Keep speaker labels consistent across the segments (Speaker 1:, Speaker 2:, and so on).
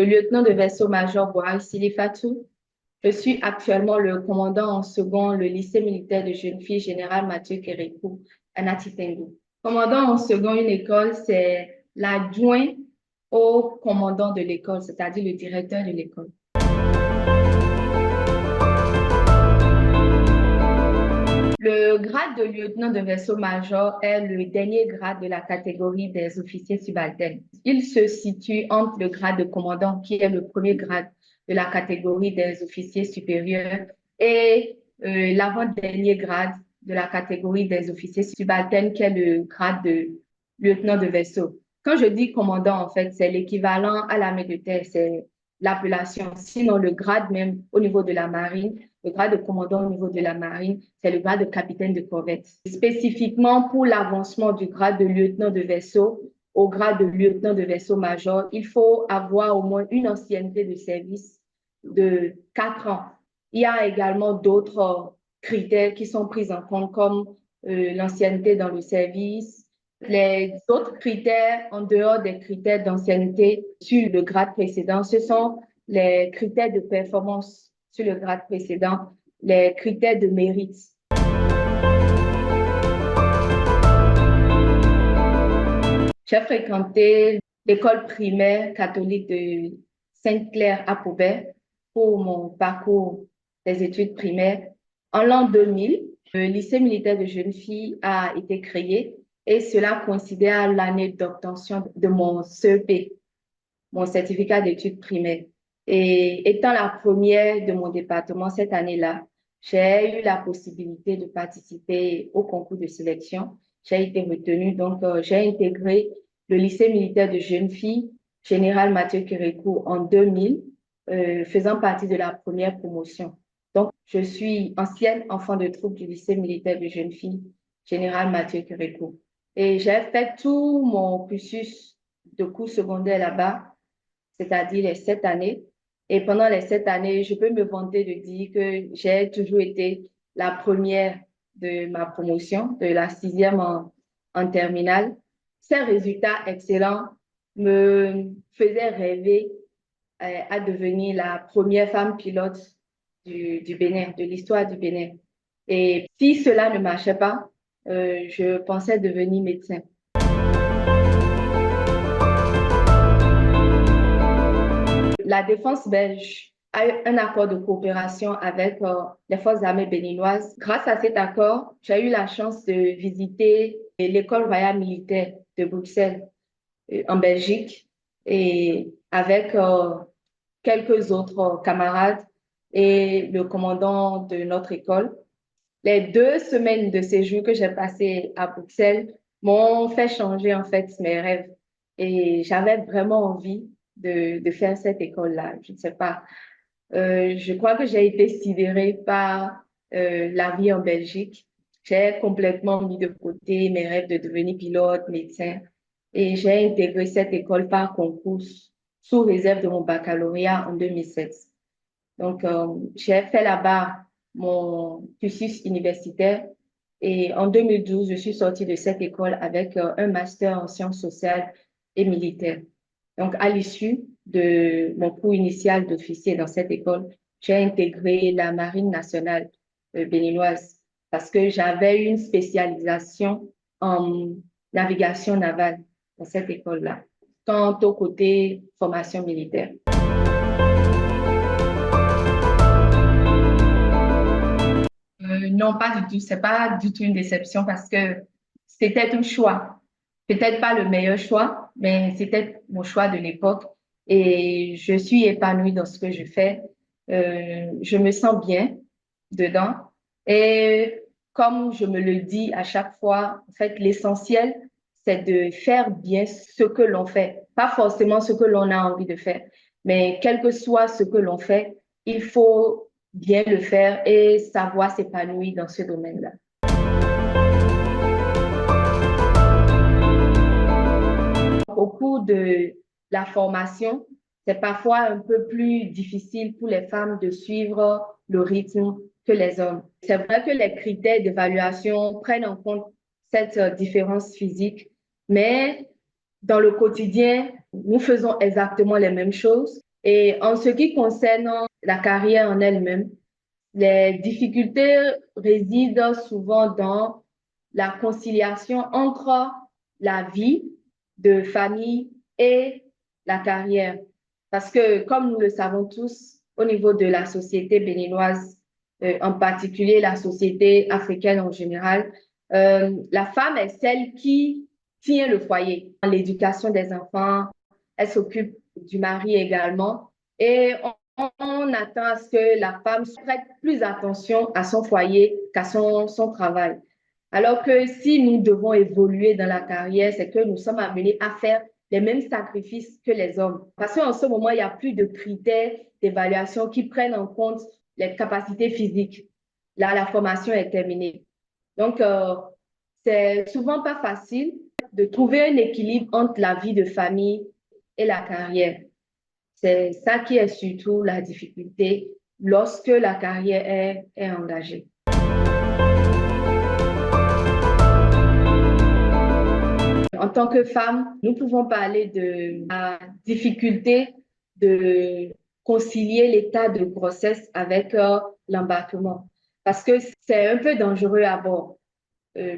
Speaker 1: le lieutenant de vaisseau-major Boari Sili Fatou. Je suis actuellement le commandant en second, le lycée militaire de jeunes filles général Mathieu Kérékou à Natitengu. Commandant en second, une école, c'est l'adjoint au commandant de l'école, c'est-à-dire le directeur de l'école. Le grade de lieutenant de vaisseau-major est le dernier grade de la catégorie des officiers subalternes. Il se situe entre le grade de commandant, qui est le premier grade de la catégorie des officiers supérieurs, et l'avant-dernier grade de la catégorie des officiers subalternes, qui est le grade de lieutenant de vaisseau. Quand je dis commandant, en fait, c'est l'équivalent à l'armée de terre, c'est l'appellation. Sinon, le grade même au niveau de la marine, le grade de commandant au niveau de la marine, c'est le grade de capitaine de corvette. Spécifiquement pour l'avancement du grade de lieutenant de vaisseau au grade de lieutenant de vaisseau-major, il faut avoir au moins une ancienneté de service de 4 ans. Il y a également d'autres critères qui sont pris en compte comme l'ancienneté dans le service. Les autres critères, en dehors des critères d'ancienneté sur le grade précédent, ce sont les critères de performance sur le grade précédent, les critères de mérite. J'ai fréquenté l'école primaire catholique de Sainte-Claire à Paubert pour mon parcours des études primaires. En l'an 2000, le lycée militaire de jeunes filles a été créé et cela coïncidait à l'année d'obtention de mon CEP, mon certificat d'études primaires. Et étant la première de mon département cette année-là, j'ai eu la possibilité de participer au concours de sélection. J'ai été retenue, donc j'ai intégré le lycée militaire de jeunes filles, Général Mathieu Kérékou, en 2000, faisant partie de la première promotion. Donc, je suis ancienne enfant de troupe du lycée militaire de jeunes filles, Général Mathieu Kérékou. Et j'ai fait tout mon cursus de cours secondaires là-bas, c'est-à-dire les 7 années. Et pendant les 7 années, je peux me vanter de dire que j'ai toujours été la première de ma promotion, de la 6e en terminale. Ces résultats excellents me faisaient rêver à devenir la première femme pilote du Bénin, de l'histoire du Bénin. Et si cela ne marchait pas, je pensais devenir médecin. La défense belge a eu un accord de coopération avec les forces armées béninoises. Grâce à cet accord, j'ai eu la chance de visiter l'école royale militaire de Bruxelles en Belgique et avec quelques autres camarades et le commandant de notre école. Les 2 semaines de séjour que j'ai passées à Bruxelles m'ont fait changer en fait mes rêves et j'avais vraiment envie de faire cette école-là. Je ne sais pas. Je crois que j'ai été sidérée par la vie en Belgique. J'ai complètement mis de côté mes rêves de devenir pilote, médecin et j'ai intégré cette école par concours sous réserve de mon baccalauréat en 2007. Donc, j'ai fait là-bas mon cursus universitaire et en 2012, je suis sortie de cette école avec un master en sciences sociales et militaires. Donc, à l'issue de mon cours initial d'officier dans cette école, j'ai intégré la Marine nationale béninoise parce que j'avais une spécialisation en navigation navale dans cette école-là, quant au côté formation militaire. Non, pas du tout. C'est pas du tout une déception parce que c'était un choix. Peut-être pas le meilleur choix, mais c'était mon choix de l'époque et je suis épanouie dans ce que je fais. Je me sens bien dedans et comme je me le dis à chaque fois, en fait, l'essentiel, c'est de faire bien ce que l'on fait. Pas forcément ce que l'on a envie de faire, mais quel que soit ce que l'on fait, il faut bien le faire et savoir s'épanouir dans ce domaine-là. Au cours de la formation, c'est parfois un peu plus difficile pour les femmes de suivre le rythme que les hommes. C'est vrai que les critères d'évaluation prennent en compte cette différence physique, mais dans le quotidien, nous faisons exactement les mêmes choses. Et en ce qui concerne la carrière en elle-même, les difficultés résident souvent dans la conciliation entre la vie de famille et la carrière. Parce que, comme nous le savons tous, au niveau de la société béninoise, en particulier la société africaine en général, la femme est celle qui tient le foyer. L'éducation des enfants, elle s'occupe du mari également. Et on attend à ce que la femme prête plus attention à son foyer qu'à son travail. Alors que si nous devons évoluer dans la carrière, c'est que nous sommes amenés à faire les mêmes sacrifices que les hommes. Parce qu'en ce moment, il n'y a plus de critères d'évaluation qui prennent en compte les capacités physiques. Là, la formation est terminée. Donc, c'est souvent pas facile de trouver un équilibre entre la vie de famille et la carrière. C'est ça qui est surtout la difficulté lorsque la carrière est engagée. En tant que femme, nous pouvons parler de la difficulté de concilier l'état de grossesse avec l'embarquement. Parce que c'est un peu dangereux à bord.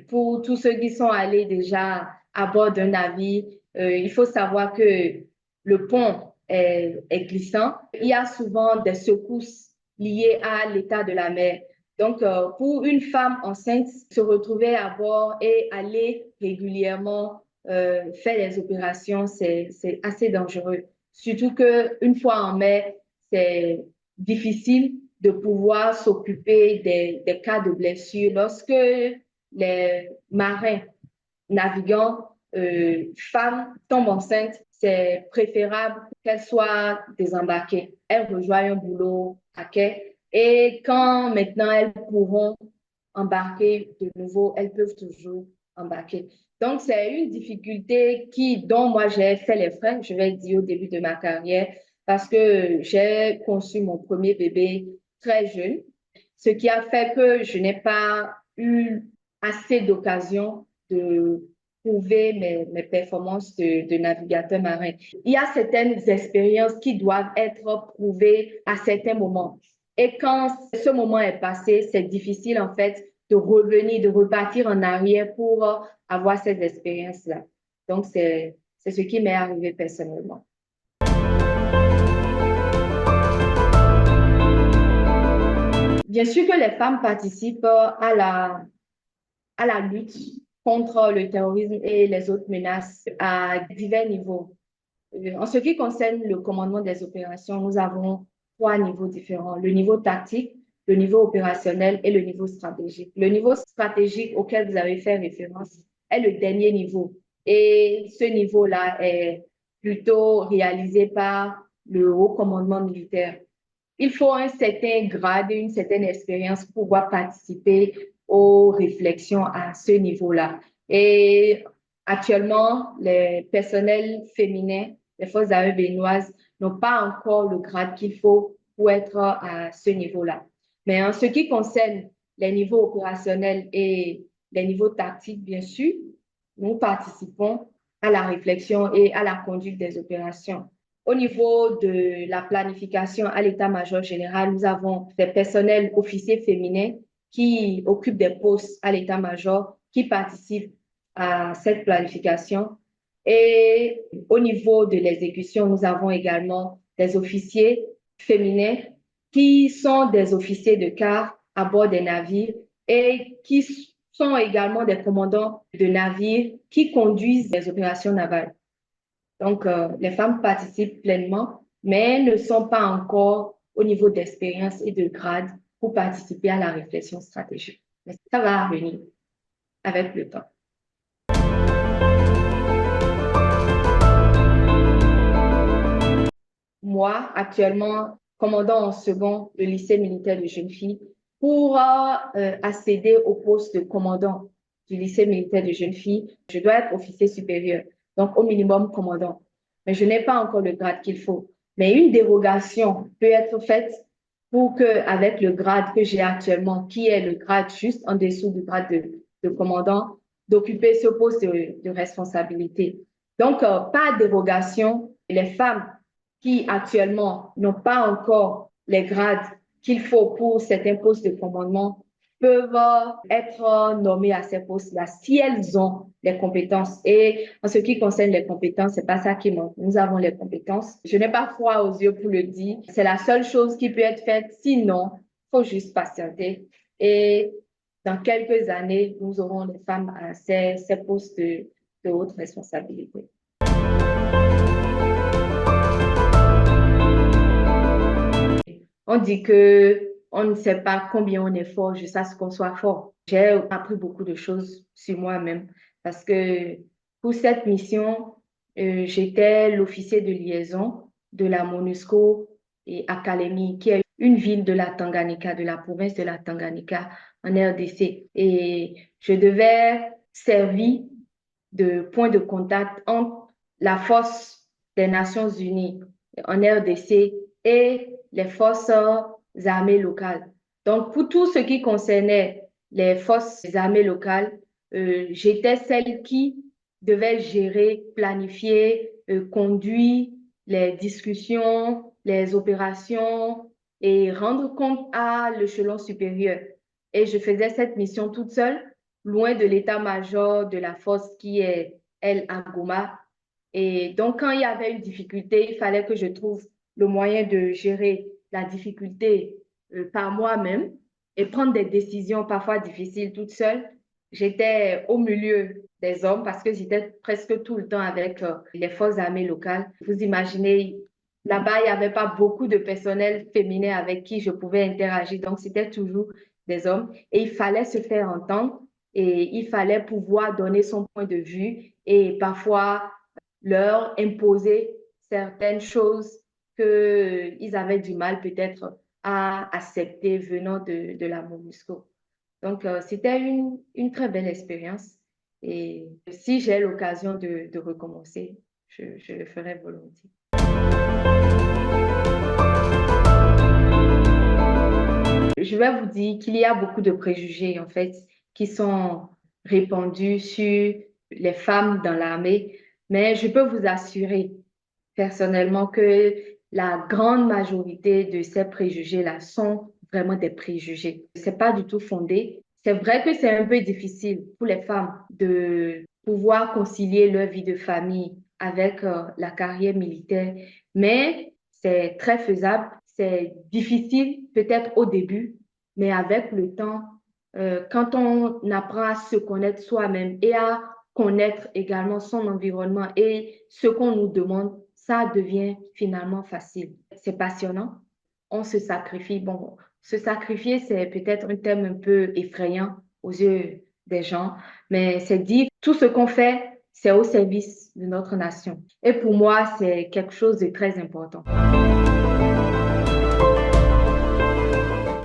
Speaker 1: Pour tous ceux qui sont allés déjà à bord d'un navire, il faut savoir que le pont est glissant. Il y a souvent des secousses liées à l'état de la mer. Donc, pour une femme enceinte, se retrouver à bord et aller régulièrement faire les opérations, c'est assez dangereux. Surtout qu'une fois en mer, c'est difficile de pouvoir s'occuper des cas de blessures. Lorsque les marins navigants, femmes tombent enceintes, c'est préférable qu'elles soient désembarquées. Elles rejoignent un boulot à quai et quand maintenant elles pourront embarquer de nouveau, elles peuvent toujours embarquer. Donc, c'est une difficulté dont moi j'ai fait les frais, je vais dire au début de ma carrière, parce que j'ai conçu mon premier bébé très jeune, ce qui a fait que je n'ai pas eu assez d'occasions de prouver mes performances de navigateur marin. Il y a certaines expériences qui doivent être prouvées à certains moments. Et quand ce moment est passé, c'est difficile en fait de revenir, de repartir en arrière pour avoir ces expériences-là. Donc, c'est ce qui m'est arrivé personnellement. Bien sûr que les femmes participent à la lutte contre le terrorisme et les autres menaces à divers niveaux. En ce qui concerne le commandement des opérations, nous avons trois niveaux différents. Le niveau tactique, le niveau opérationnel et le niveau stratégique. Le niveau stratégique auquel vous avez fait référence est le dernier niveau. Et ce niveau-là est plutôt réalisé par le haut commandement militaire. Il faut un certain grade et une certaine expérience pour pouvoir participer aux réflexions à ce niveau-là. Et actuellement, les personnels féminins, les forces armées béninoises n'ont pas encore le grade qu'il faut pour être à ce niveau-là. Mais en ce qui concerne les niveaux opérationnels et les niveaux tactiques, bien sûr, nous participons à la réflexion et à la conduite des opérations. Au niveau de la planification à l'état-major général, nous avons des personnels officiers féminins qui occupent des postes à l'état-major, qui participent à cette planification. Et au niveau de l'exécution, nous avons également des officiers féminins qui sont des officiers de quart à bord des navires et qui sont également des commandants de navires qui conduisent les opérations navales. Donc, les femmes participent pleinement, mais ne sont pas encore au niveau d'expérience et de grade pour participer à la réflexion stratégique. Mais ça va venir avec le temps. Moi, actuellement, commandant en second le lycée militaire de jeunes filles, pour accéder au poste de commandant du lycée militaire de jeunes filles, je dois être officier supérieur, donc au minimum commandant. Mais je n'ai pas encore le grade qu'il faut. Mais une dérogation peut être faite pour que, avec le grade que j'ai actuellement, qui est le grade juste en dessous du grade de commandant, d'occuper ce poste de responsabilité. Donc, pas de dérogation. Les femmes qui actuellement n'ont pas encore les grades qu'il faut pour certains postes de commandement peuvent être nommées à ces postes-là si elles ont les compétences. Et en ce qui concerne les compétences, c'est pas ça qui manque. Nous avons les compétences. Je n'ai pas froid aux yeux pour le dire. C'est la seule chose qui peut être faite. Sinon, faut juste patienter. Et dans quelques années, nous aurons des femmes à ces postes de haute responsabilité. On dit que on ne sait pas combien on est fort jusqu'à ce qu'on soit fort. J'ai appris beaucoup de choses sur moi-même parce que pour cette mission, j'étais l'officier de liaison de la MONUSCO et Académie, qui est une ville de la Tanganyika, de la province de la Tanganyika en RDC. Et je devais servir de point de contact entre la force des Nations Unies en RDC et les forces armées locales. Donc, pour tout ce qui concernait les forces armées locales, j'étais celle qui devait gérer, planifier, conduire les discussions, les opérations et rendre compte à l'échelon supérieur. Et je faisais cette mission toute seule, loin de l'état-major de la force qui est, elle, à Goma. Et donc, quand il y avait une difficulté, il fallait que je trouve le moyen de gérer la difficulté par moi-même et prendre des décisions parfois difficiles toute seule. J'étais au milieu des hommes parce que j'étais presque tout le temps avec les forces armées locales. Vous imaginez, là-bas, il n'y avait pas beaucoup de personnel féminin avec qui je pouvais interagir. Donc, c'était toujours des hommes. Et il fallait se faire entendre et il fallait pouvoir donner son point de vue et parfois leur imposer certaines choses qu'ils avaient du mal peut-être à accepter venant de la MONUSCO. Donc, c'était une très belle expérience. Et si j'ai l'occasion de recommencer, je le ferai volontiers. Je vais vous dire qu'il y a beaucoup de préjugés, en fait, qui sont répandus sur les femmes dans l'armée, mais je peux vous assurer personnellement que la grande majorité de ces préjugés-là sont vraiment des préjugés. C'est pas du tout fondé. C'est vrai que c'est un peu difficile pour les femmes de pouvoir concilier leur vie de famille avec la carrière militaire, mais c'est très faisable. C'est difficile peut-être au début, mais avec le temps, quand on apprend à se connaître soi-même et à connaître également son environnement et ce qu'on nous demande, ça devient finalement facile. C'est passionnant. On se sacrifie. Bon, se sacrifier, c'est peut-être un terme un peu effrayant aux yeux des gens, mais c'est dire tout ce qu'on fait, c'est au service de notre nation. Et pour moi, c'est quelque chose de très important.